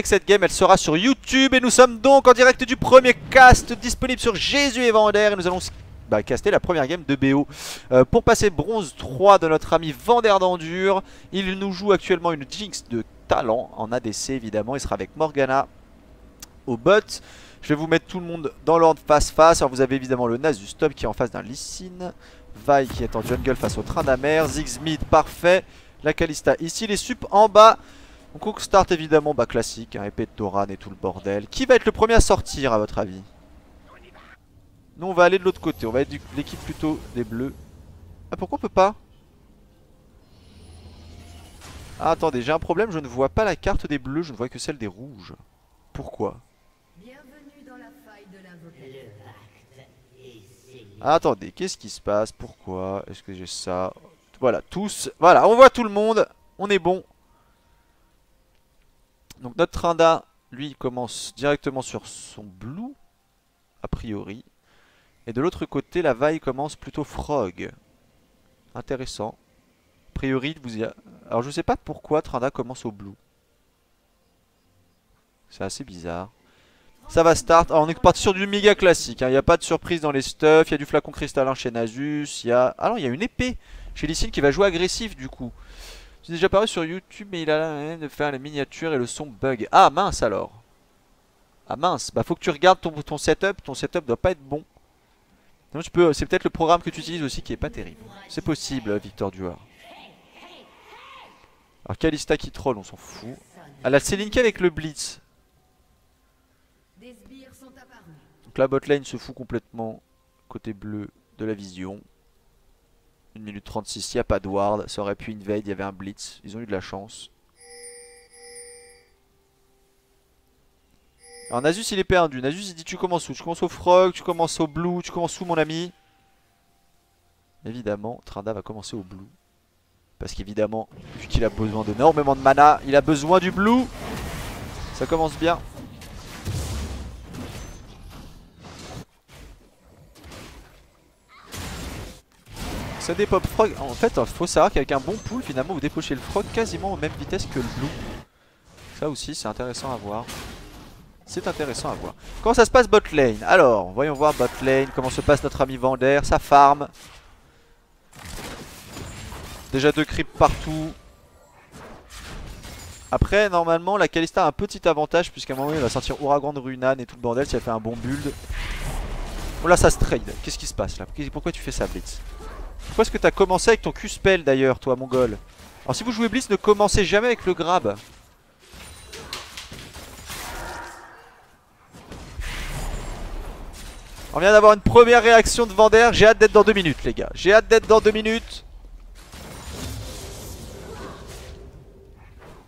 Cette game elle sera sur YouTube et nous sommes donc en direct du premier cast disponible sur Jésus et Vander et nous allons caster la première game de BO pour passer bronze 3 de notre ami Vander d'Endure. Il nous joue actuellement une Jinx de talent en ADC évidemment, il sera avec Morgana au bot. Je vais vous mettre tout le monde dans l'ordre face-face. Alors vous avez évidemment le Nasus top qui est en face d'un Lee Sin, Vi qui est en jungle face au Tryndamere, Ziggs mid parfait, la Kalista ici, les sup en bas. Donc on start évidemment classique, épée de Doran et tout le bordel. Qui va être le premier à sortir à votre avis? Nous on va aller de l'autre côté, on va être l'équipe plutôt des bleus. Ah pourquoi on peut pas? Ah attendez, j'ai un problème, je ne vois pas la carte des bleus, je ne vois que celle des rouges. Pourquoi? Ah, attendez, qu'est-ce qui se passe? Pourquoi? Est-ce que j'ai ça? Voilà, tous, voilà, on voit tout le monde, on est bon. Donc notre Trynda, lui, commence directement sur son blue, a priori. Et de l'autre côté, la Vi commence plutôt frog. Intéressant. A priori, alors je sais pas pourquoi Trynda commence au blue. C'est assez bizarre. Ça va start. Alors on est parti sur du méga classique. Il n'y a pas de surprise dans les stuffs. Il y a du flacon cristallin chez Nasus. Ah non, il y a une épée chez Lee Sin qui va jouer agressif du coup. C'est déjà paru sur YouTube, mais il a la manière de faire les miniatures et le son bug. Ah mince alors. Ah mince, faut que tu regardes ton setup. Ton setup doit pas être bon. C'est peut-être le programme que tu utilises aussi qui est pas terrible. C'est possible, Victor Duar. Alors Kalista qui troll, on s'en fout. Ah la Selinka avec le Blitz. Donc la botlane se fout complètement côté bleu de la vision. 1 minute 36, il n'y a pas de ward. Ça aurait pu invade, il y avait un blitz. Ils ont eu de la chance. Alors Nasus il est perdu. Nasus il dit tu commences où? Tu commences au frog, tu commences au blue, tu commences où mon ami? Évidemment, Trynda va commencer au blue. Parce qu'évidemment, vu qu'il a besoin d'énormément de mana, il a besoin du blue. Ça commence bien. Ça dépop frog. En fait, il faut savoir qu'avec un bon pool, finalement, vous dépochez le frog quasiment aux mêmes vitesses que le blue. Ça aussi, c'est intéressant à voir. C'est intéressant à voir. Comment ça se passe bot lane? Alors, voyons voir bot lane. Comment se passe notre ami Vander? Ça farm. Déjà 2 creeps partout. Après, normalement, la Kalista a un petit avantage, puisqu'à un moment, il va sortir Ouragan de Runan et tout le bordel si elle fait un bon build. Oh là, ça se trade. Qu'est-ce qui se passe là? Pourquoi tu fais ça, Blitz? Pourquoi est-ce que t'as commencé avec ton Q-spell d'ailleurs, toi, mongol? Alors, si vous jouez Blitz, ne commencez jamais avec le grab. On vient d'avoir une première réaction de Vander. J'ai hâte d'être dans 2 minutes, les gars. J'ai hâte d'être dans 2 minutes.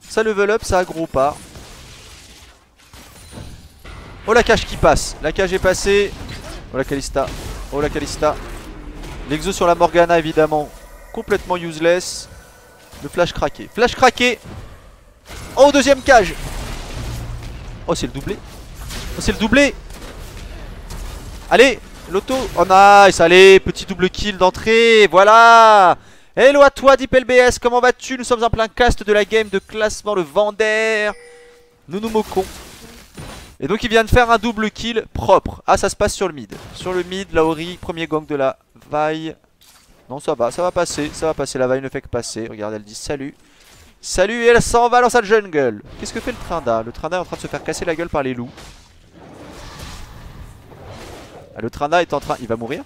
Ça level up, ça aggro pas. Oh la cage qui passe. La cage est passée. Oh la Kalista. Oh la Kalista. L'exo sur la Morgana évidemment. Complètement useless. Le flash craqué. Flash craqué. Oh deuxième cage. Oh c'est le doublé. Oh c'est le doublé. Allez l'auto. Oh nice. Allez petit double kill d'entrée. Voilà. Hello à toi Deep LBS, comment vas-tu? Nous sommes en plein cast de la game de classement, le Vander. Nous nous moquons. Et donc il vient de faire un double kill propre. Ah ça se passe sur le mid. Sur le mid, Laori, premier gang de la Vi. Non ça va passer, la Vi ne fait que passer. Regarde, elle dit salut. Salut et elle s'en va dans sa jungle. Qu'est-ce que fait le Trynda? Le Trynda est en train de se faire casser la gueule par les loups. Ah, le Trynda est en train... Il va mourir?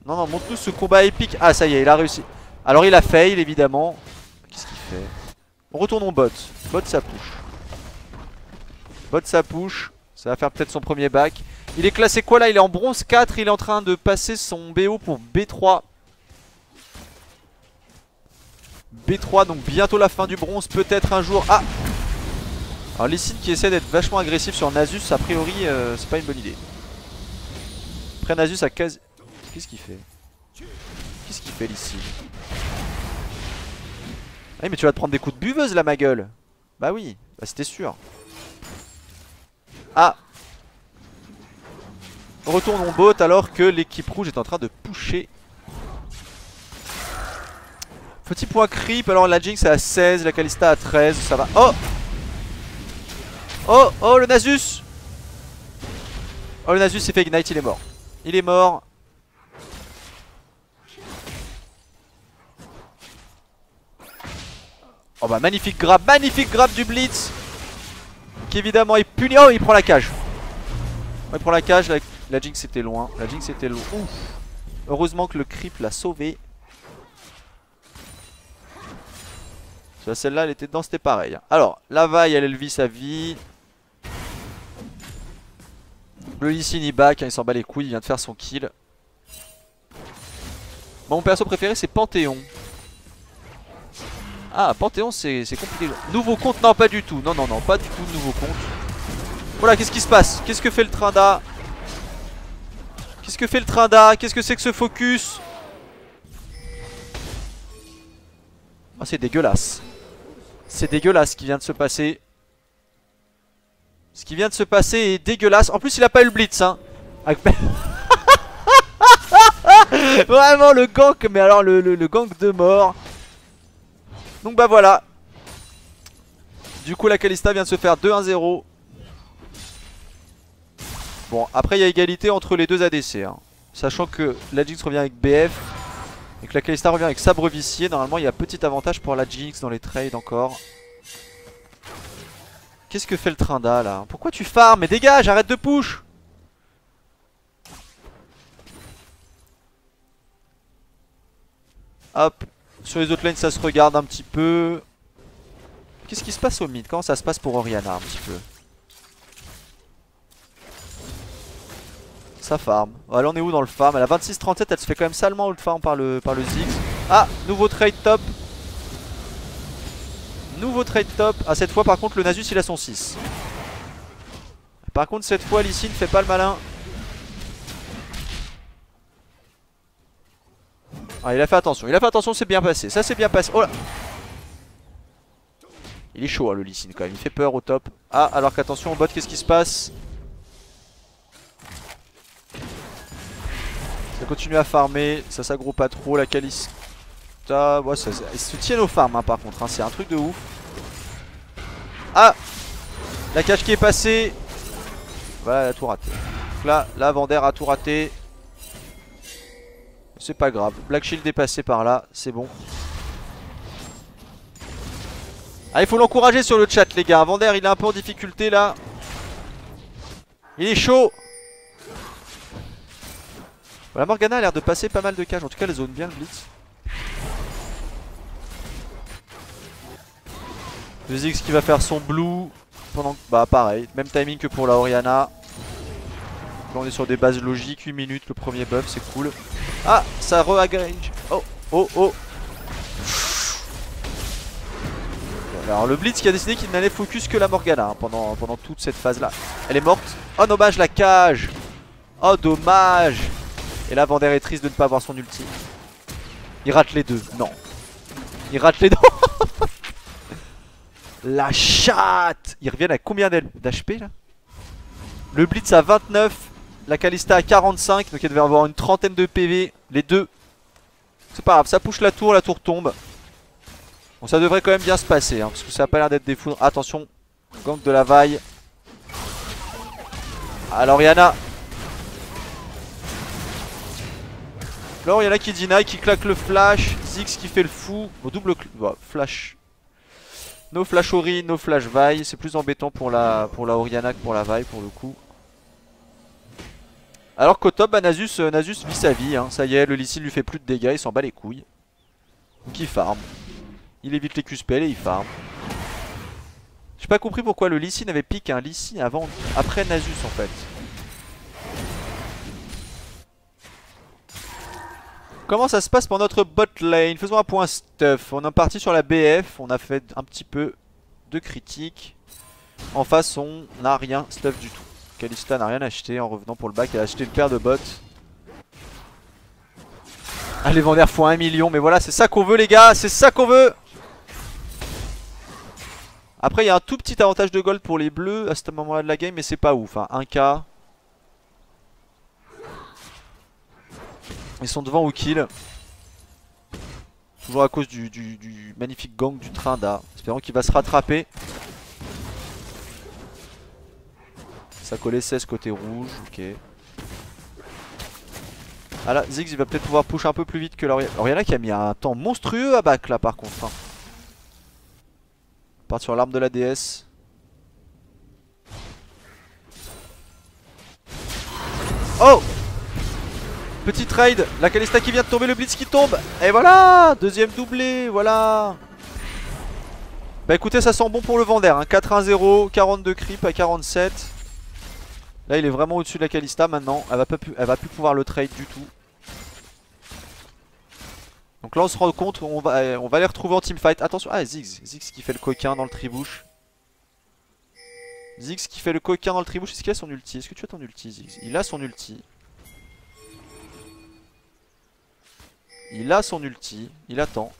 Non, non, montre-nous ce combat épique. Ah, ça y est, il a réussi. Alors, il a fail, évidemment. Qu'est-ce qu'il fait? On retourne en bot. Bot, ça push. Bot, ça push. Ça va faire peut-être son premier back. Il est classé quoi là? Il est en bronze 4. Il est en train de passer son BO pour B3. B3, donc bientôt la fin du bronze. Peut-être un jour. Ah! Alors, Lee Sin qui essaie d'être vachement agressif sur Nasus. A priori, c'est pas une bonne idée. Après, Nasus a quasi... Qu'est-ce qu'il fait? Qu'est-ce qu'il fait ici? Ah oui mais tu vas te prendre des coups de buveuse là ma gueule. Bah oui, bah c'était sûr. Ah. Retourne en bot alors que l'équipe rouge est en train de pusher. Petit point creep, alors la Jinx est à 16, la Kalista à 13, ça va. Oh! Oh! Oh le Nasus! Oh le Nasus s'est fait ignite, il est mort. Il est mort. Oh bah magnifique grab du Blitz. Qui évidemment est puni. Oh il prend la cage. Oh, il prend la cage, la Jinx était loin. La Jinx était loin. Ouf. Heureusement que le creep l'a sauvé. Celle-là elle était dedans, c'était pareil. Alors la Vi elle vit sa vie. Le Lee Sin il back, hein, il s'en bat les couilles, il vient de faire son kill. Mon perso préféré c'est Panthéon. Ah Panthéon c'est compliqué. Nouveau compte, non pas du tout. Non pas du tout de nouveau compte. Voilà qu'est-ce qui se passe? Qu'est-ce que fait le Trinda? Qu'est-ce que fait le Trinda? Qu'est-ce que c'est que ce focus? Ah c'est dégueulasse. C'est dégueulasse ce qui vient de se passer. Ce qui vient de se passer est dégueulasse. En plus il a pas eu le blitz hein. Vraiment le gank. Mais alors le gank de mort. Donc bah voilà. Du coup la Kalista vient de se faire 2-1-0. Bon après il y a égalité entre les deux ADC hein. Sachant que la Jinx revient avec BF et que la Kalista revient avec sabre vicié. Normalement il y a petit avantage pour la Jinx dans les trades encore. Qu'est-ce que fait le Trinda là? Pourquoi tu farmes? Mais dégage, arrête de push. Hop. Sur les autres lanes ça se regarde un petit peu. Qu'est-ce qui se passe au mid? Comment ça se passe pour Orianna un petit peu? Ça farm. Là on est où dans le farm? Elle a 26-37, elle se fait quand même salement out farm par le Ziggs. Ah, nouveau trade top. Nouveau trade top. Ah cette fois par contre le Nasus il a son 6. Par contre cette fois Lee Sin fait pas le malin. Ah il a fait attention, c'est bien passé. Ça c'est bien passé. Oh là. Il est chaud hein, le Lee Sin quand même, il fait peur au top. Ah alors qu'attention au bot, qu'est-ce qui se passe? Ça continue à farmer, ça s'aggro pas trop, la Kalista. Ouais, ils se tiennent au farm hein, par contre, hein, c'est un truc de ouf. Ah, la cage qui est passée. Voilà, elle a tout raté. Donc là Vander a tout raté. C'est pas grave, Black Shield est passé par là, c'est bon. Ah il faut l'encourager sur le chat les gars. Vander il est un peu en difficulté là. Il est chaud. La Morgana a l'air de passer pas mal de cages. En tout cas elle zone bien le blitz. Le Ziggs qui va faire son blue pendant que... Bah pareil, même timing que pour la Orianna. Là on est sur des bases logiques, 8 minutes le premier buff, c'est cool. Ah ça re-agrenge. Oh. Alors le Blitz qui a décidé qu'il n'allait focus que la Morgana hein, pendant toute cette phase là. Elle est morte. Oh dommage la cage. Oh dommage. Et là Vander est triste de ne pas avoir son ulti. Il rate les deux. Non. Il rate les deux. La chatte. Ils reviennent à combien d'HP là? Le Blitz à 29. La Kalista à 45. Donc il devait avoir une trentaine de PV. Les deux. C'est pas grave, ça push la tour tombe. Bon ça devrait quand même bien se passer hein, parce que ça a pas l'air d'être des foudres. Attention, gank de la Vi. Alors Orianna. Là Orianna qui deny, qui claque le flash. Ziggs qui fait le fou. Au double flash. No flash Ori, no flash Vi. C'est plus embêtant pour la Orianna que pour la Vi pour le coup. Alors qu'au top, bah, Nasus vit sa vie hein. Ça y est, le Lee Sin lui fait plus de dégâts, il s'en bat les couilles. Donc il farm. Il évite les Q-spells et il farm. J'ai pas compris pourquoi le Lee Sin avait piqué un Lee Sin après Nasus en fait. Comment ça se passe pour notre bot lane? Faisons un point stuff. On est parti sur la BF, on a fait un petit peu de critique. En face on n'a rien stuff du tout. Kalista n'a rien acheté en revenant pour le back, elle a acheté une paire de bots. Ah les vendeurs font 1 million, mais voilà c'est ça qu'on veut les gars, c'est ça qu'on veut. Après il y a un tout petit avantage de gold pour les bleus à ce moment là de la game, mais c'est pas ouf hein. 1k. Ils sont devant au kill. Toujours à cause du magnifique gang du train d'A. Espérons qu'il va se rattraper. Ça collait 16 côté rouge, ok. Ah là, Ziggs il va peut-être pouvoir push un peu plus vite que Lauriana. Lauriana qui a mis un temps monstrueux à back là par contre. Hein. Part sur l'arme de la déesse. Oh! Petit trade, la Kalista qui vient de tomber, le Blitz qui tombe. Et voilà, deuxième doublé, voilà. Bah écoutez, ça sent bon pour le Vander, hein. 4-1-0, 42 creep à 47. Là il est vraiment au-dessus de la Kalista maintenant. Elle va plus pouvoir le trade du tout. Donc là on se rend compte, on va les retrouver en teamfight. Attention, ah Ziggs qui fait le coquin dans le tribouche. Ziggs qui fait le coquin dans le tribouche. Est-ce qu'il a son ulti? Est-ce que tu as ton ulti Ziggs? Il a son ulti. Il a son ulti, il attend.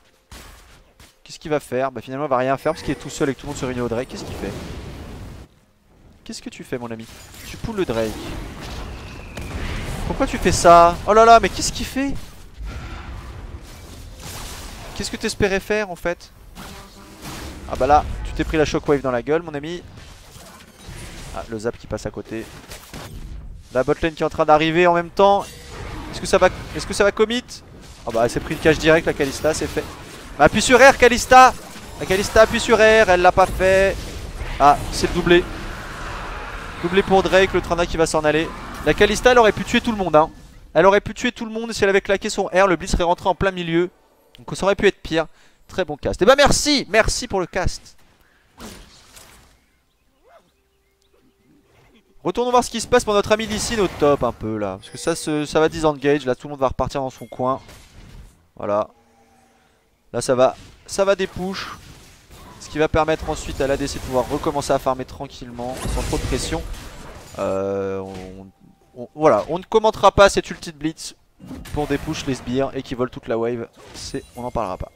Qu'est-ce qu'il va faire? Bah finalement il va rien faire parce qu'il est tout seul et que tout le monde se réunit au Drake. Qu'est-ce qu'il fait? Qu'est-ce que tu fais mon ami? Tu poules le Drake. Pourquoi tu fais ça? Oh là là, mais qu'est-ce qu'il fait? Qu'est-ce que t'espérais faire en fait? Ah bah là, tu t'es pris la shockwave dans la gueule mon ami. Ah, le zap qui passe à côté. La botlane qui est en train d'arriver en même temps. Est-ce que ça va commit? Ah bah elle s'est pris une cache direct la Kalista, c'est fait. Bah appuie sur R Kalista. La Kalista appuie sur R, elle l'a pas fait. Ah c'est le doublé. Doublé pour Drake, le Tranda qui va s'en aller. La Kalista elle aurait pu tuer tout le monde hein. Elle aurait pu tuer tout le monde si elle avait claqué son R, le Blitz serait rentré en plein milieu. Donc ça aurait pu être pire. Très bon cast. Et bah merci, merci pour le cast. Retournons voir ce qui se passe pour notre ami Lee Sin au top un peu là. Parce que ça va disengage, là tout le monde va repartir dans son coin. Voilà. Là ça va des push. Ce qui va permettre ensuite à l'ADC de pouvoir recommencer à farmer tranquillement, sans trop de pression. Voilà, on ne commentera pas cette ulti de Blitz pour des push les sbires et qui volent toute la wave. On n'en parlera pas.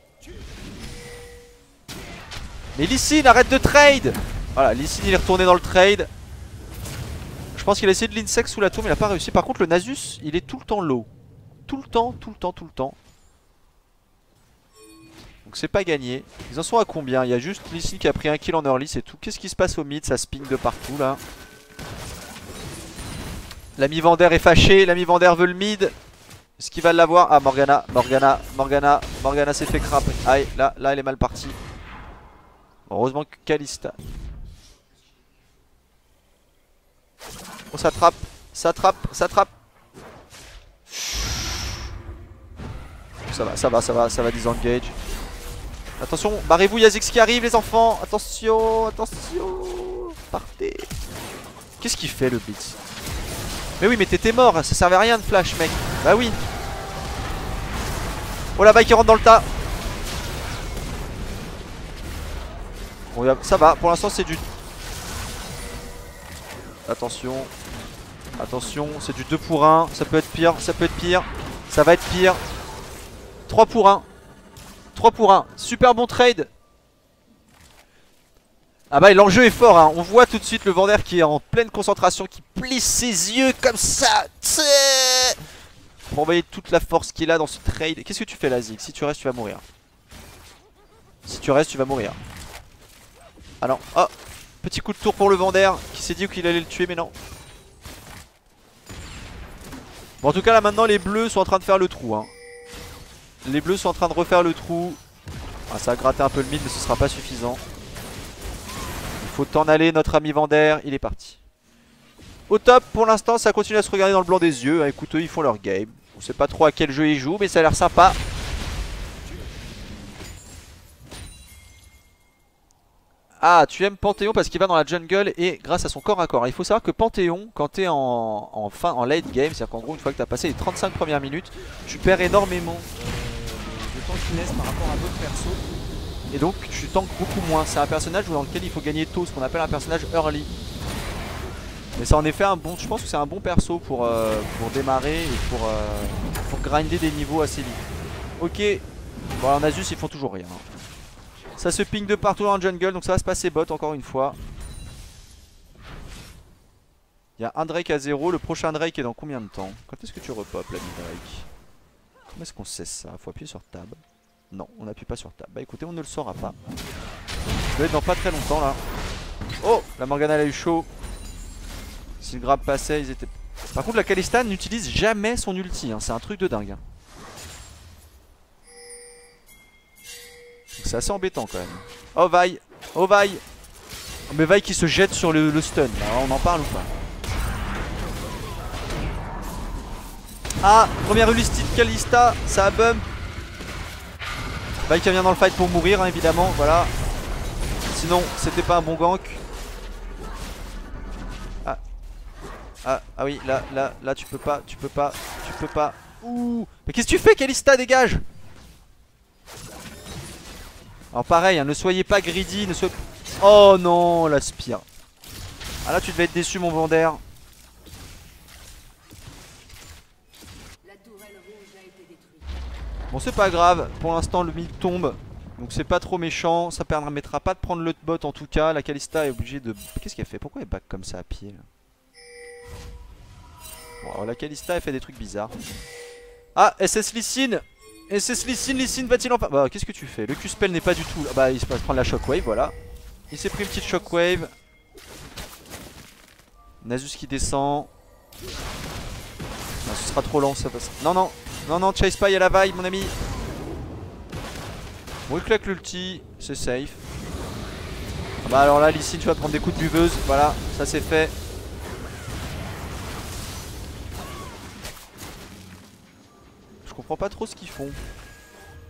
Mais Lee Sin, arrête de trade. Voilà, Lee Sin il est retourné dans le trade. Je pense qu'il a essayé de l'insect sous la tour mais il a pas réussi. Par contre le Nasus il est tout le temps low. Tout le temps. Donc c'est pas gagné. Ils en sont à combien? Il y a juste Lee Sin qui a pris un kill en early, c'est tout. Qu'est-ce qui se passe au mid? Ça sping de partout là. L'ami Vander est fâché, l'ami Vander veut le mid. Est-ce qu'il va l'avoir? Ah Morgana s'est fait crap. Aïe, là elle est mal partie. Heureusement que Kalista. On s'attrape, s'attrape. Ça va disengage. Attention, barrez-vous, Yazix qui arrive les enfants. Attention. Partez. Qu'est-ce qu'il fait le Blitz? Mais oui mais t'étais mort, ça servait à rien de flash mec. Bah oui. Oh la baille qui rentre dans le tas. Bon ça va, pour l'instant c'est du... Attention, c'est du 2 pour 1. Ça peut être pire, ça va être pire. 3 pour 1. Super bon trade. Ah bah l'enjeu est fort hein. On voit tout de suite le Vander qui est en pleine concentration, qui plisse ses yeux comme ça pour envoyer toute la force qu'il a dans ce trade. Qu'est-ce que tu fais là Zig? Si tu restes tu vas mourir. Ah non, oh. Petit coup de tour pour le Vander qui s'est dit qu'il allait le tuer mais non. Bon en tout cas là maintenant les bleus sont en train de faire le trou hein. Les bleus sont en train de refaire le trou. Ah, ça a gratté un peu le mid mais ce sera pas suffisant. Il faut t'en aller notre ami Vander, il est parti. Au top pour l'instant ça continue à se regarder dans le blanc des yeux. Écoute eux ils font leur game. On sait pas trop à quel jeu ils jouent mais ça a l'air sympa. Ah, tu aimes Panthéon parce qu'il va dans la jungle et grâce à son corps à corps. Il faut savoir que Panthéon, quand t'es en late game, c'est-à-dire qu'en gros, une fois que t'as passé les 35 premières minutes, tu perds énormément de tankiness par rapport à d'autres persos. Et donc, tu tankes beaucoup moins. C'est un personnage dans lequel il faut gagner tôt, ce qu'on appelle un personnage early. Mais c'est en effet un bon. Je pense que c'est un bon perso pour démarrer et pour grinder des niveaux assez vite. Ok, bon, en Asus, ils font toujours rien. Ça se ping de partout dans le jungle, donc ça va se passer bot encore une fois. Il y a un Drake à 0, le prochain Drake est dans combien de temps? Quand est-ce que tu repop l'ami Drake? Comment est-ce qu'on sait ça? Faut appuyer sur tab. Non, on n'appuie pas sur Tab. Bah écoutez, on ne le saura pas. Ça doit être dans pas très longtemps là. Oh, la Morgana elle a eu chaud. Si le grab passait, ils étaient... Par contre la Kalista n'utilise jamais son ulti, hein. C'est un truc de dingue, hein. C'est assez embêtant quand même. Oh Vi, oh Vi. Mais Vi qui se jette sur le stun, là, on en parle ou pas? Ah, première ulti de Kalista, ça a bump. Vi qui vient dans le fight pour mourir, hein, évidemment, voilà. Sinon, c'était pas un bon gank. Ah oui, là, tu peux pas. Ouh. Mais qu'est-ce que tu fais, Kalista, dégage. Alors pareil, hein, ne soyez pas greedy, ne soyez... Oh non, la spire. Ah là, tu devais être déçu, mon Vander. Bon, c'est pas grave, pour l'instant, le mid tombe. Donc c'est pas trop méchant, ça permettra pas de prendre le bot en tout cas. La Kalista est obligée de... Qu'est-ce qu'elle fait? Pourquoi elle back comme ça à pied là? Bon, alors la Kalista elle fait des trucs bizarres. Ah, SS Lee Sin. SS Lee Sin va-t-il enfin... Bah qu'est-ce que tu fais? Le Q-spell n'est pas du tout... Bah il se passe prendre la shockwave, voilà. Il s'est pris une petite shockwave. Nasus qui descend. Non, ce sera trop lent ça passe. Non, chase pas, il y a la vaille mon ami. Bon, il claque l'ulti, c'est safe. Ah bah alors là, Lee Sin, tu vas prendre des coups de buveuse. Voilà, ça c'est fait. Je comprends pas trop ce qu'ils font.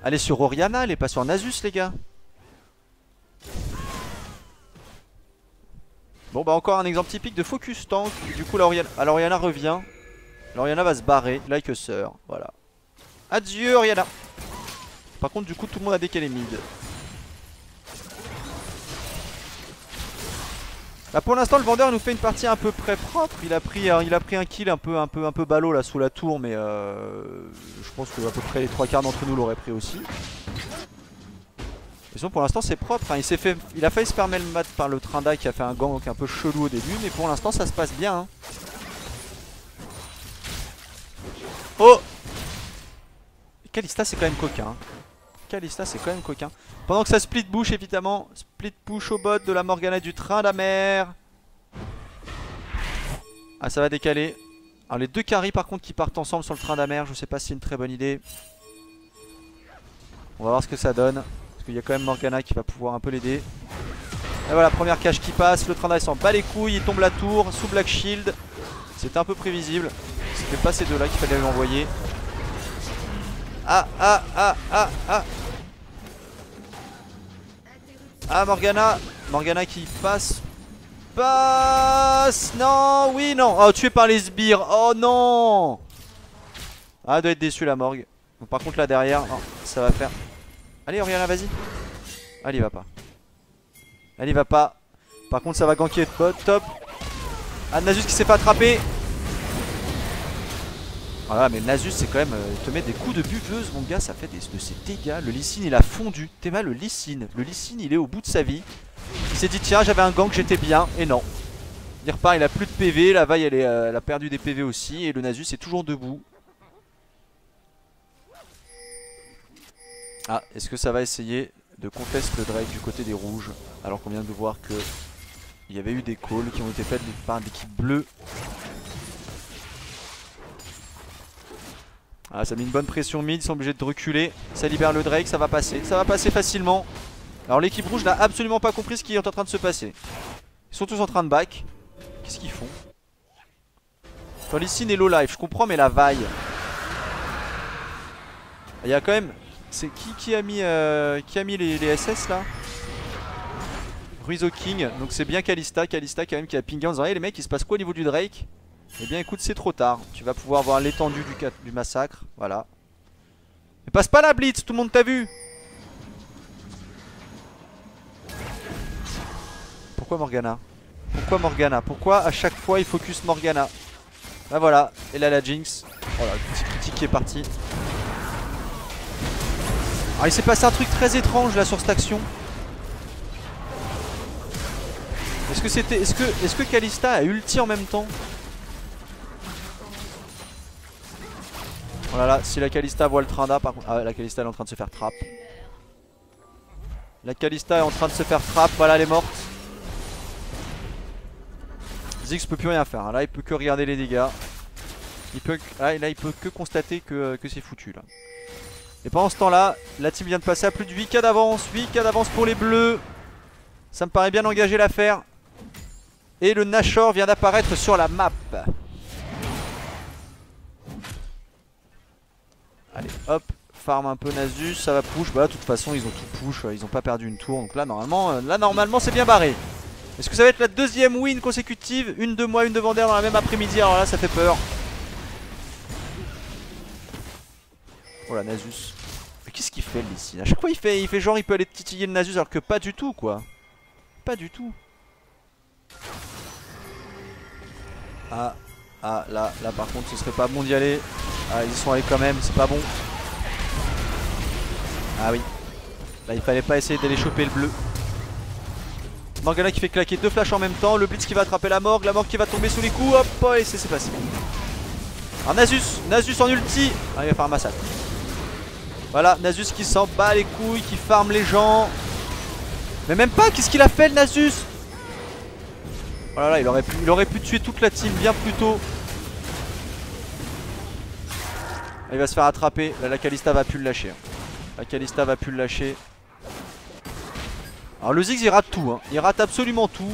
Elle est sur Orianna, elle est pas sur Nasus, les gars. Bon bah encore un exemple typique de focus tank. Du coup la Orianna revient. L'Orianna va se barrer, like a sœur, voilà. Adieu Orianna. Par contre du coup tout le monde a décalé mid. Bah pour l'instant le vendeur nous fait une partie un peu près propre. Il a pris un kill un peu ballot là sous la tour. Mais je pense que à peu près les 3/4 d'entre nous l'auraient pris aussi. Et sinon pour l'instant c'est propre, hein. Il a failli se permettre le mat par le Trinda qui a fait un gank un peu chelou au début. Mais pour l'instant ça se passe bien, hein. Oh, Kalista c'est quand même coquin, hein. Kalista c'est quand même coquin. Pendant que ça split push évidemment. Split push au bot de la Morgana du Tryndamere. Ah ça va décaler. Alors les deux carries par contre qui partent ensemble sur le Tryndamere, je sais pas si c'est une très bonne idée. On va voir ce que ça donne. Parce qu'il y a quand même Morgana qui va pouvoir un peu l'aider. Et voilà, première cage qui passe. Le Tryndamere s'en bat les couilles, il tombe la tour sous Black Shield. C'était un peu prévisible. C'était pas ces deux là qu'il fallait lui envoyer. Ah Morgana qui passe. Non, oui, non. Oh, tué par les sbires. Oh non. Ah, elle doit être déçue la morgue. Donc, par contre là derrière, non, ça va faire. Allez Orianna, vas-y. Elle y va pas. Elle y va pas. Par contre ça va ganker bot, top. Ah, Nasus qui s'est fait attraper. Voilà, mais Nasus c'est quand même, il te met des coups de buveuse mon gars, ça fait de ces dégâts. Le Lee Sin il a fondu, t'es mal le Lee Sin. Le Lee Sin il est au bout de sa vie. Il s'est dit tiens j'avais un gank, j'étais bien, et non. Il repart, il a plus de PV, la vaille elle a perdu des PV aussi. Et le Nasus est toujours debout. Ah, est-ce que ça va essayer de contest le Drake du côté des rouges? Alors qu'on vient de voir que il y avait eu des calls qui ont été faites par l'équipe bleue. Ah, ça met une bonne pression mid, ils sont obligés de reculer. Ça libère le Drake, ça va passer facilement. Alors l'équipe rouge n'a absolument pas compris ce qui est en train de se passer. Ils sont tous en train de back. Qu'est-ce qu'ils font? Quand Lee Sin est low life, je comprends, mais la vaille. Il y a quand même... C'est qui a mis les SS là? Ruizo King, donc c'est bien Kalista quand même qui a pingé en disant hey les mecs il se passe quoi au niveau du Drake? Eh bien écoute c'est trop tard, tu vas pouvoir voir l'étendue du massacre, voilà. Mais passe pas la blitz, tout le monde t'a vu. Pourquoi Morgana? Pourquoi Morgana? Pourquoi à chaque fois il focus Morgana? Bah voilà, et là la Jinx. Voilà, petit critique qui est parti. Alors il s'est passé un truc très étrange là sur cette action. Est-ce que Kalista a ulti en même temps? Oh là là, si la Kalista voit le Trinda par contre. Ah la Kalista elle est en train de se faire trap. La Kalista est en train de se faire trap. Voilà, elle est morte. Ziggs peut plus rien faire. Là, il peut que regarder les dégâts. Là, il peut que constater que c'est foutu là. Et pendant ce temps-là, la team vient de passer à plus de 8K d'avance. 8K d'avance pour les bleus. Ça me paraît bien engagé l'affaire. Et le Nashor vient d'apparaître sur la map. Allez, hop. Farm un peu Nasus, ça va push. Bah là, de toute façon, ils ont tout push. Ils ont pas perdu une tour. Donc là, normalement, c'est bien barré. Est-ce que ça va être la deuxième win consécutive? Une de moi, une de Vander dans la même après-midi. Alors là, ça fait peur. Oh la Nasus. Mais qu'est-ce qu'il fait ici? À chaque fois, il fait genre, il peut aller titiller le Nasus alors que pas du tout, quoi. Pas du tout. Ah, là par contre, ce serait pas bon d'y aller. Ah, ils y sont allés quand même, c'est pas bon. Ah oui. Là, il fallait pas essayer d'aller choper le bleu. Morgana qui fait claquer deux flashs en même temps. Le Blitz qui va attraper la Morgue qui va tomber sous les coups. Hop, et c'est passé. Alors Nasus en ulti. Ah, il va faire un massacre. Voilà, Nasus qui s'en bat les couilles, qui farm les gens. Mais même pas, qu'est-ce qu'il a fait le Nasus? Oh là là, il aurait pu tuer toute la team bien plus tôt. Il va se faire attraper. Là, la Kalista va plus le lâcher. La Kalista va plus le lâcher. Alors le Ziggs il rate tout, hein. Il rate absolument tout.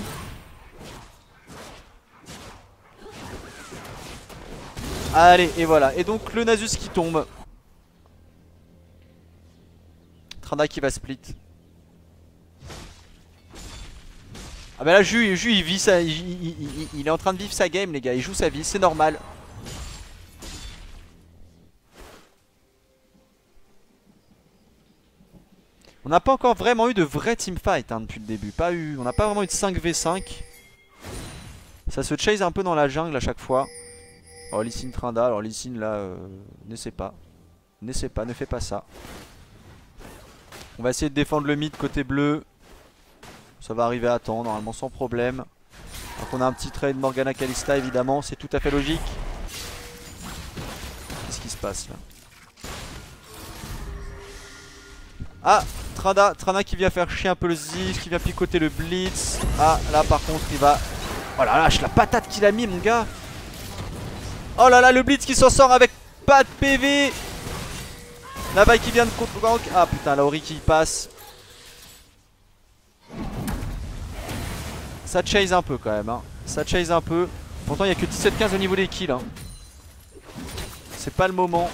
Allez, et voilà. Et donc le Nasus qui tombe. Tranda qui va split. Ah bah là Ju il vit ça. Il est en train de vivre sa game les gars. Il joue sa vie, c'est normal. On n'a pas encore vraiment eu de vrai teamfight hein, depuis le début. On n'a pas vraiment eu de 5v5. Ça se chase un peu dans la jungle à chaque fois. Oh Lee Sin Tranda. Alors Lee Sin là, n'essaie pas. N'essaie pas, ne fais pas ça. On va essayer de défendre le mid côté bleu. Ça va arriver à temps normalement sans problème. Donc on a un petit trade Morgana Kalista évidemment. C'est tout à fait logique. Qu'est-ce qui se passe là? Ah, Tranda qui vient faire chier un peu le Ziggs, qui vient picoter le Blitz. Ah, là par contre il va... Oh la lâche, la patate qu'il a mis mon gars. Oh là là, le Blitz qui s'en sort avec pas de PV. La vaille qui vient de contre-gank. Ah putain, la Ori qui passe. Ça chase un peu quand même hein. Ça chase un peu. Pourtant il n'y a que 17-15 au niveau des kills hein. C'est pas le moment.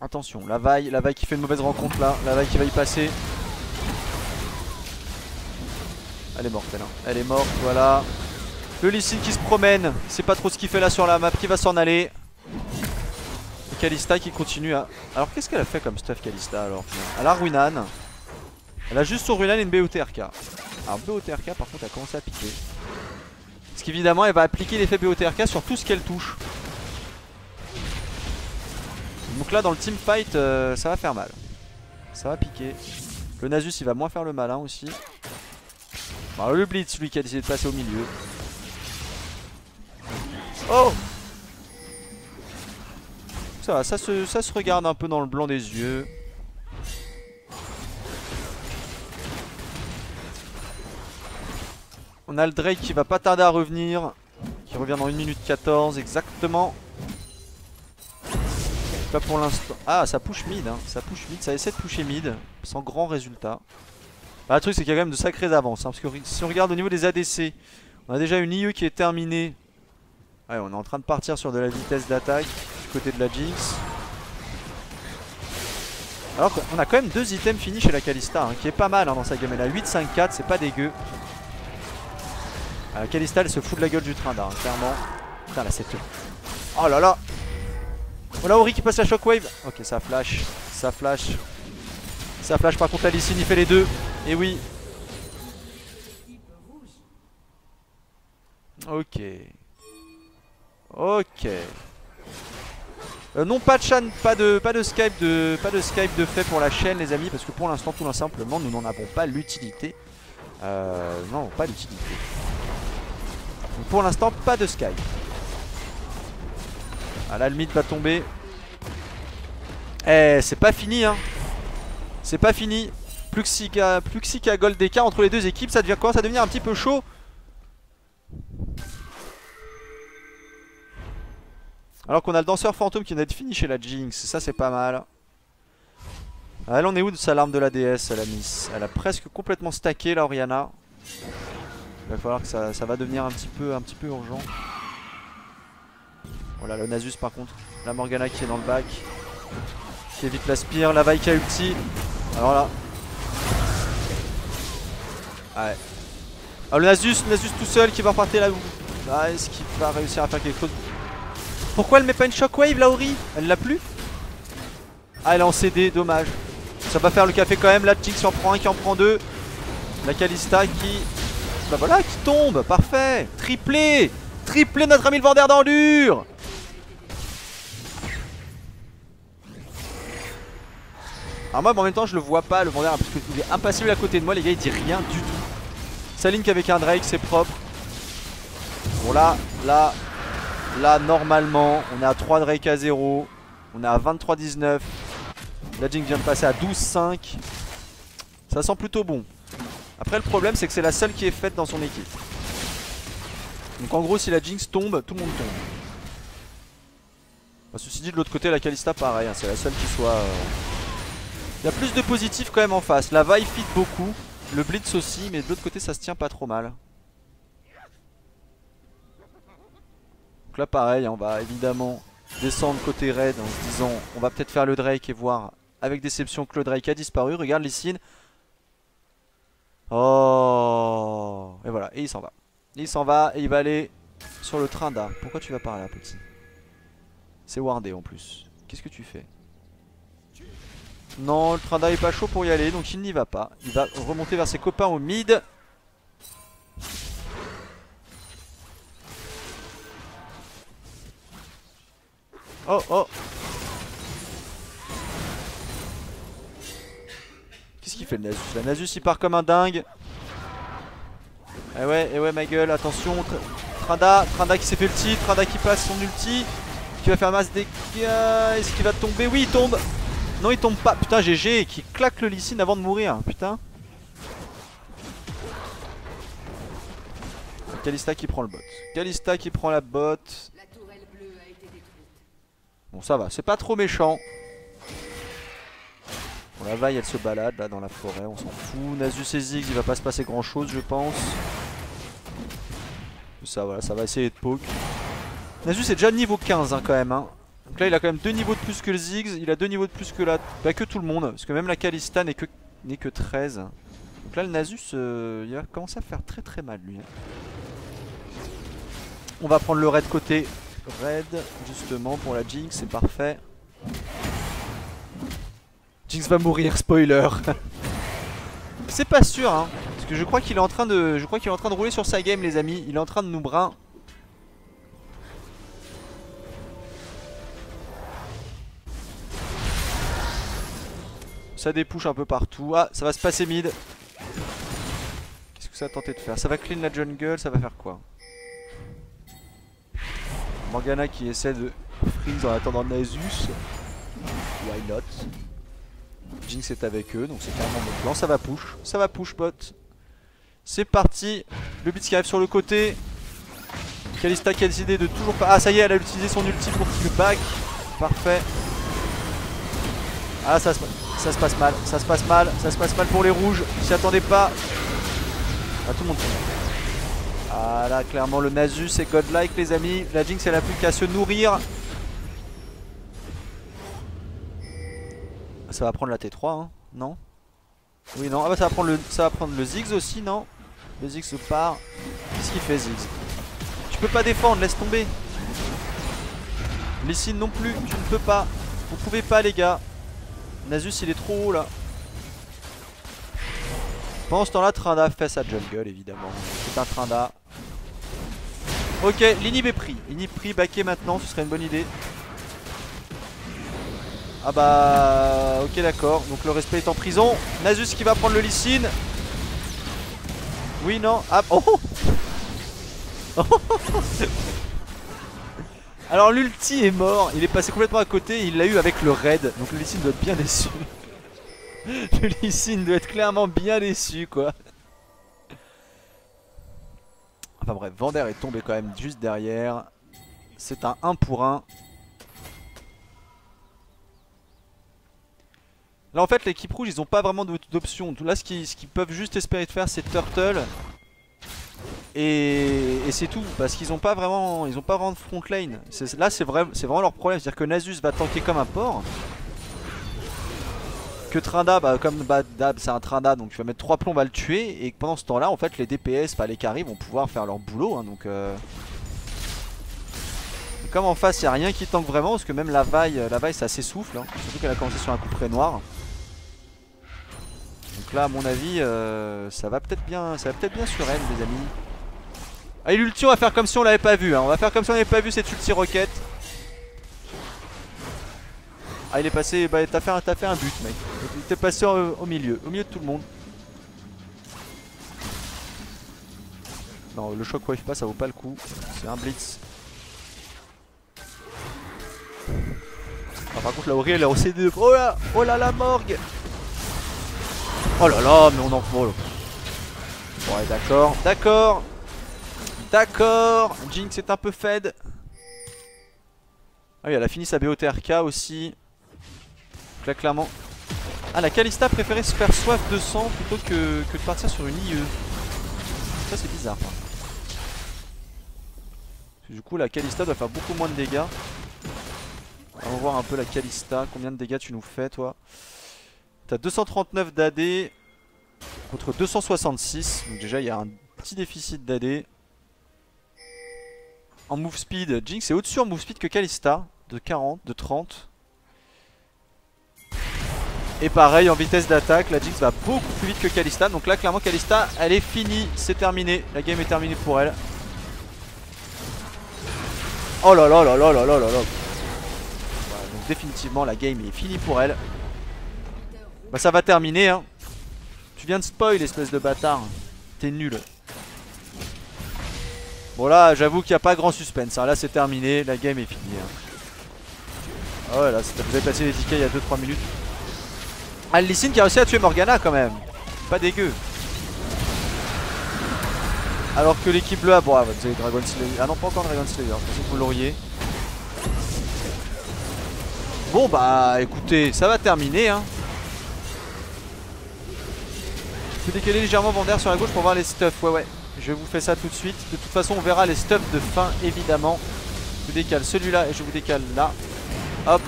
Attention, la vaille qui fait une mauvaise rencontre là. La vaille qui va y passer. Elle est morte elle hein. Elle est morte, voilà. Le Lee Sin qui se promène. Il sait pas trop ce qu'il fait là sur la map, qui va s'en aller. Et Kalista qui continue à... Alors qu'est-ce qu'elle a fait comme stuff Kalista alors? Elle a Ruinan. Elle a juste sur Ruinan une BOTRK. Alors BOTRK par contre elle a commencé à piquer. Parce qu'évidemment elle va appliquer l'effet BOTRK sur tout ce qu'elle touche. Donc là dans le teamfight ça va faire mal. Ça va piquer. Le Nasus il va moins faire le malin aussi. Bon, le Blitz lui qui a décidé de passer au milieu. Oh! Ça va, ça se regarde un peu dans le blanc des yeux. On a le Drake qui va pas tarder à revenir. Qui revient dans 1 minute 14 exactement. Pas pour l'instant. Ah ça push mid hein. Ça push mid, ça essaie de pusher mid. Sans grand résultat. Bah, le truc c'est qu'il y a quand même de sacrées avances hein, parce que si on regarde au niveau des ADC, on a déjà une IE qui est terminée. Ouais, on est en train de partir sur de la vitesse d'attaque du côté de la Jinx. Alors qu'on a quand même 2 items finis chez la Kalista hein, qui est pas mal hein, dans sa game. Elle a 8-5-4, c'est pas dégueu. Kalista elle se fout de la gueule du train hein, clairement. Putain là c'est tout. Oh là là. Oh la Ori qui passe la shockwave. Ok ça flash. Ça flash. Ça flash par contre la Lee Sin il fait les deux. Et oui. Ok. Ok. Non pas de chaîne, pas de Skype de fait pour la chaîne les amis, parce que pour l'instant tout simplement nous n'en avons pas l'utilité. Non pas l'utilité. Pour l'instant pas de Skype. Ah là le mid va tomber. Eh, c'est pas fini hein. C'est pas fini. Plus que 6K gold d'écart entre les deux équipes. Ça commence à devenir un petit peu chaud. Alors qu'on a le danseur fantôme qui vient d'être fini chez la Jinx. Ça c'est pas mal. Elle en est où de sa larme de la déesse la Miss? Elle a presque complètement stacké la Orianna. Il va falloir que ça va devenir un petit peu urgent. Voilà le Nasus par contre. La Morgana qui est dans le bac. Qui évite la spire. La Vi qui a ulti. Alors là. Ouais. Ah, le Nasus tout seul qui va repartir là. Ah, est-ce qu'il va réussir à faire quelque chose? Pourquoi elle met pas une shockwave la Ori? Elle l'a plus? Ah elle est en CD, dommage. Ça va faire le café quand même. Là Jinx en prend un, qui en prend deux. La Kalista qui... Bah voilà, qui tombe, parfait. Triplé. Triplé notre ami le vendeur d'ordures. Alors moi en même temps je le vois pas le vendeur parce qu'il est impassible à côté de moi les gars, il dit rien du tout. Ça link avec un Drake, c'est propre. Bon là normalement on est à 3 Drake à 0. On est à 23-19. La Jinx vient de passer à 12-5. Ça sent plutôt bon. Après le problème c'est que c'est la seule qui est faite dans son équipe. Donc en gros si la Jinx tombe, tout le monde tombe. Bah, ceci dit de l'autre côté la Kalista pareil hein, c'est la seule qui soit... Il y a plus de positifs quand même en face. La Vi fit beaucoup, le Blitz aussi, mais de l'autre côté ça se tient pas trop mal. Donc là pareil, on va évidemment descendre côté raid en se disant on va peut-être faire le Drake et voir avec déception que le Drake a disparu. Regarde Lee Sin. Oh. Et voilà, et il s'en va. Il s'en va et il va aller sur le train d'A. Pourquoi tu vas par là petit? C'est wardé en plus. Qu'est-ce que tu fais? Non, le train d'A est pas chaud pour y aller, donc il n'y va pas. Il va remonter vers ses copains au mid. Oh oh. Qu'est-ce qu'il fait le Nasus? La Nasus il part comme un dingue. Eh ouais ma gueule, attention. Tranda qui s'est fait ulti, Tranda qui passe son ulti. Qui va faire masse dégâts. Est-ce qu'il va tomber? Oui il tombe. Non il tombe pas. Putain GG qui claque le Lee Sin avant de mourir. Putain. Kalista qui prend le bot. Kalista qui prend la bot. Bon ça va, c'est pas trop méchant. Bon la vaille elle se balade là dans la forêt, on s'en fout. Nasus et Ziggs il va pas se passer grand chose je pense. Ça voilà, ça va essayer de poke. Nasus est déjà niveau 15 hein, quand même hein. Donc là il a quand même 2 niveaux de plus que le Ziggs. Il a 2 niveaux de plus que la... Bah, que tout le monde. Parce que même la Kalista n'est que 13. Donc là le Nasus il va commencer à faire très mal lui. On va prendre le raid côté raid justement pour la Jinx, c'est parfait. Jinx va mourir, spoiler. C'est pas sûr hein. Parce que je crois qu'il est en train de. Rouler sur sa game les amis. Il est en train de nous brin. Ça dépouche un peu partout. Ah, ça va se passer mid. Qu'est-ce que ça a tenté de faire? Ça va clean la jungle, ça va faire quoi? Morgana qui essaie de freeze en attendant Nasus. Why not? Jinx est avec eux, donc c'est carrément mon plan. Ça va push bot. C'est parti. Le blitz qui arrive sur le côté. Kalista qui a décidé de toujours pas... Ah ça y est, elle a utilisé son ulti pour qu'il back. Parfait. Ah ça se passe mal. Ça se passe mal pour les rouges. Ils s'y attendaient pas. Ah tout le monde tombe. Ah là clairement le Nasus est godlike les amis. La Jinx elle a plus qu'à se nourrir. Ça va prendre la T3 hein. Non? Oui non. Ah bah ça va prendre le Ziggs aussi non? Le Ziggs se part. Qu'est-ce qu'il fait Ziggs? Tu peux pas défendre, laisse tomber. Lee Sin non plus, tu ne peux pas. Vous pouvez pas les gars. Nasus il est trop haut là. Pendant ce temps là Tranda fait sa jungle évidemment. C'est un Tranda. Ok, l'inhib est pris. Inhib pris, backé maintenant, ce serait une bonne idée. Ah bah ok d'accord, donc le respect est en prison. Nasus qui va prendre le Lee Sin. Oui non, ah oh, oh. Alors l'ulti est mort, il est passé complètement à côté, il l'a eu avec le raid. Donc le Lee Sin doit être bien déçu. Le Lee Sin doit être clairement bien déçu quoi. Enfin bref, Vander est tombé quand même juste derrière. C'est un 1 pour 1. Là en fait l'équipe rouge ils ont pas vraiment d'option. Là ce qu'ils peuvent juste espérer de faire c'est Turtle. Et c'est tout. Parce qu'ils ont pas vraiment de front lane. Là c'est vraiment leur problème. C'est-à-dire que Nasus va tanker comme un porc. Que Trinda, comme Dab c'est un Trinda donc tu vas mettre 3 plombs à le tuer. Et pendant ce temps là en fait les DPS, les carries vont pouvoir faire leur boulot hein, donc comme en face il n'y a rien qui tank vraiment. Parce que même la vaille ça s'essouffle hein, surtout qu'elle a commencé sur un coup près noir. Donc là à mon avis ça va peut-être bien sur elle les amis. Ah l'ulti on va faire comme si on l'avait pas vu hein. On va faire comme si on n'avait pas vu cette ulti roquette. Ah il est passé, t'as fait un but mec. T'es passé au milieu de tout le monde. Non le shockwave pas ça vaut pas le coup. C'est un blitz. Ah, par contre la Ori elle est au C2. Oh là la morgue. Oh là là mais on en faut. Ouais d'accord. Jinx est un peu fed. Ah oui elle a fini sa BOTRK aussi. Donc là clairement. Ah la Kalista préférait se faire soif de sang plutôt que de partir sur une IE. Ça c'est bizarre hein. Du coup la Kalista doit faire beaucoup moins de dégâts. On va voir un peu la Kalista. Combien de dégâts tu nous fais toi? T'as 239 d'AD contre 266. Donc déjà il y a un petit déficit d'AD. En move speed, Jinx est au-dessus en move speed que Kalista. De 40, de 30. Et pareil en vitesse d'attaque, la Jinx va beaucoup plus vite que Kalista. Donc là clairement Kalista elle est finie, c'est terminé. La game est terminée pour elle. Oh là là là là là là là là. Voilà, donc définitivement la game est finie pour elle. Bah ça va terminer hein. Tu viens de spoil espèce de bâtard. T'es nul. Bon là j'avoue qu'il n'y a pas grand suspense hein. Là c'est terminé, la game est finie hein. Ah ouais là vous avez passé les tickets il y a 2-3 minutes. Ah le Lee Sin qui a réussi à tuer Morgana quand même. Pas dégueu. Alors que l'équipe bleue a... Bon vous avez Dragon Slayer. Ah non pas encore Dragon Slayer, je pensais que vous l'auriez. Bon bah écoutez ça va terminer hein. Je peux décaler légèrement Vander sur la gauche pour voir les stuffs. Ouais je vous fais ça tout de suite. De toute façon on verra les stuffs de fin évidemment. Je vous décale celui-là et je vous décale là. Hop.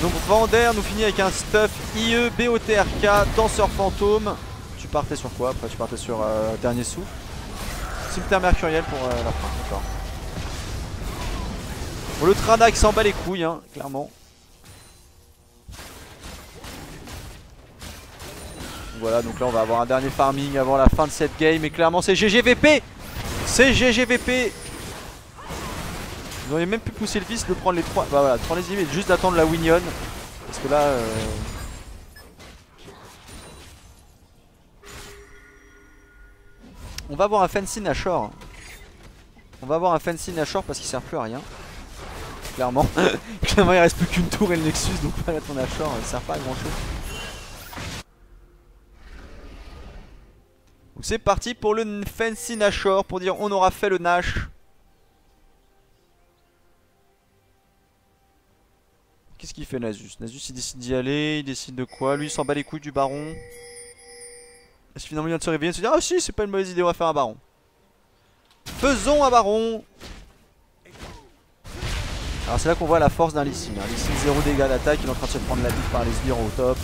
Donc Vander nous finit avec un stuff IE, BOTRK, danseur fantôme. Tu partais sur quoi? Après tu partais sur dernier souffle. Cimetière mercuriel pour la fin, d'accord. Bon le Trinda qui s'en bat les couilles hein, clairement. Voilà donc là on va avoir un dernier farming avant la fin de cette game. Et clairement c'est GGVP. C'est GGVP. Vous auriez même pu pousser le vice de prendre les 3. Bah voilà, prendre les et juste d'attendre la Winion. Parce que là on va avoir un fancy Nashor. On va avoir un fancy Nashor parce qu'il sert plus à rien. Clairement. Clairement il reste plus qu'une tour et le Nexus. Donc voilà ton Nashor il sert pas à grand chose. Donc c'est parti pour le fancy Nashor. Pour dire on aura fait le Nash. Qu'est-ce qu'il fait Nasus? Nasus il décide d'y aller, il décide de quoi? Lui il s'en bat les couilles du baron. Est-ce que finalement il vient de se réveiller et de se dire ah si c'est pas une mauvaise idée, on va faire un baron. Faisons un baron. Alors c'est là qu'on voit la force d'un Lee Sin. Lee Sin 0 dégâts d'attaque, il est en train de se prendre la bite par les sbires au top.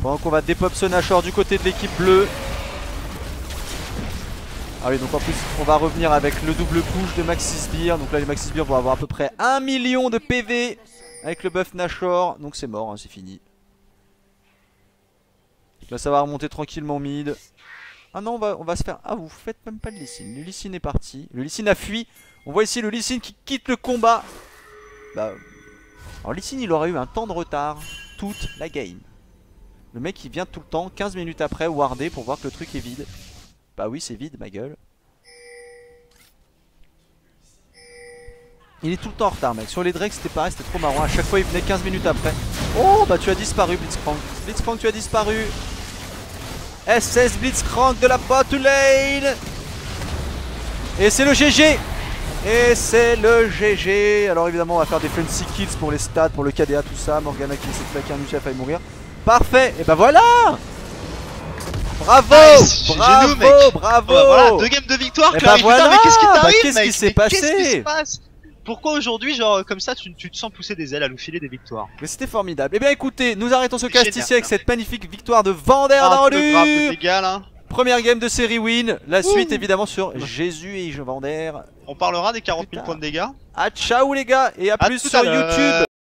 Pendant qu'on va dépop ce Nashor du côté de l'équipe bleue. Ah oui donc en plus on va revenir avec le double push de Maxi Sbire. Donc là les Maxi Sbire vont avoir à peu près 1 million de PV avec le buff Nashor. Donc c'est mort hein, c'est fini. Donc là ça va remonter tranquillement mid. Ah non on va se faire... Ah vous faites même pas le Lee Sin. Le Lee Sin est parti. Le Lee Sin a fui. On voit ici le Lee Sin qui quitte le combat. Bah... Alors Lee Sin il aurait eu un temps de retard toute la game. Le mec il vient tout le temps 15 minutes après warder pour voir que le truc est vide. Bah oui c'est vide ma gueule. Il est tout le temps en retard, mec. Sur les Drake, c'était pareil, c'était trop marrant. À chaque fois, il venait 15 minutes après. Oh, bah tu as disparu, Blitzcrank. Blitzcrank, tu as disparu. SS Blitzcrank de la bot lane. Et c'est le GG. Et c'est le GG. Alors évidemment, on va faire des fancy kills pour les stats, pour le KDA, tout ça. Morgana qui essaie de claquer un ulti, a failli mourir. Parfait. Et bah voilà. Bravo, Nice, bravo, mec. bravo. Voilà, 2 games de victoire. Et bah voilà. Mais qu'est-ce qui t'arrive, qu'est-ce qui mec? s'est Mais qu'est-ce qui passé? se passe? Pourquoi aujourd'hui, genre comme ça, tu te sens pousser des ailes à nous filer des victoires? Mais c'était formidable. Et bien écoutez, nous arrêtons ce C'est cast génial, ici avec ça. cette magnifique victoire de Vander Un dans peu grave, le les gars, là. première game de série win. La suite évidemment sur Jésus et Vander. On parlera des 40 000 Putain. points de dégâts. Ah ciao les gars et à À plus tout sur à l'heure. YouTube.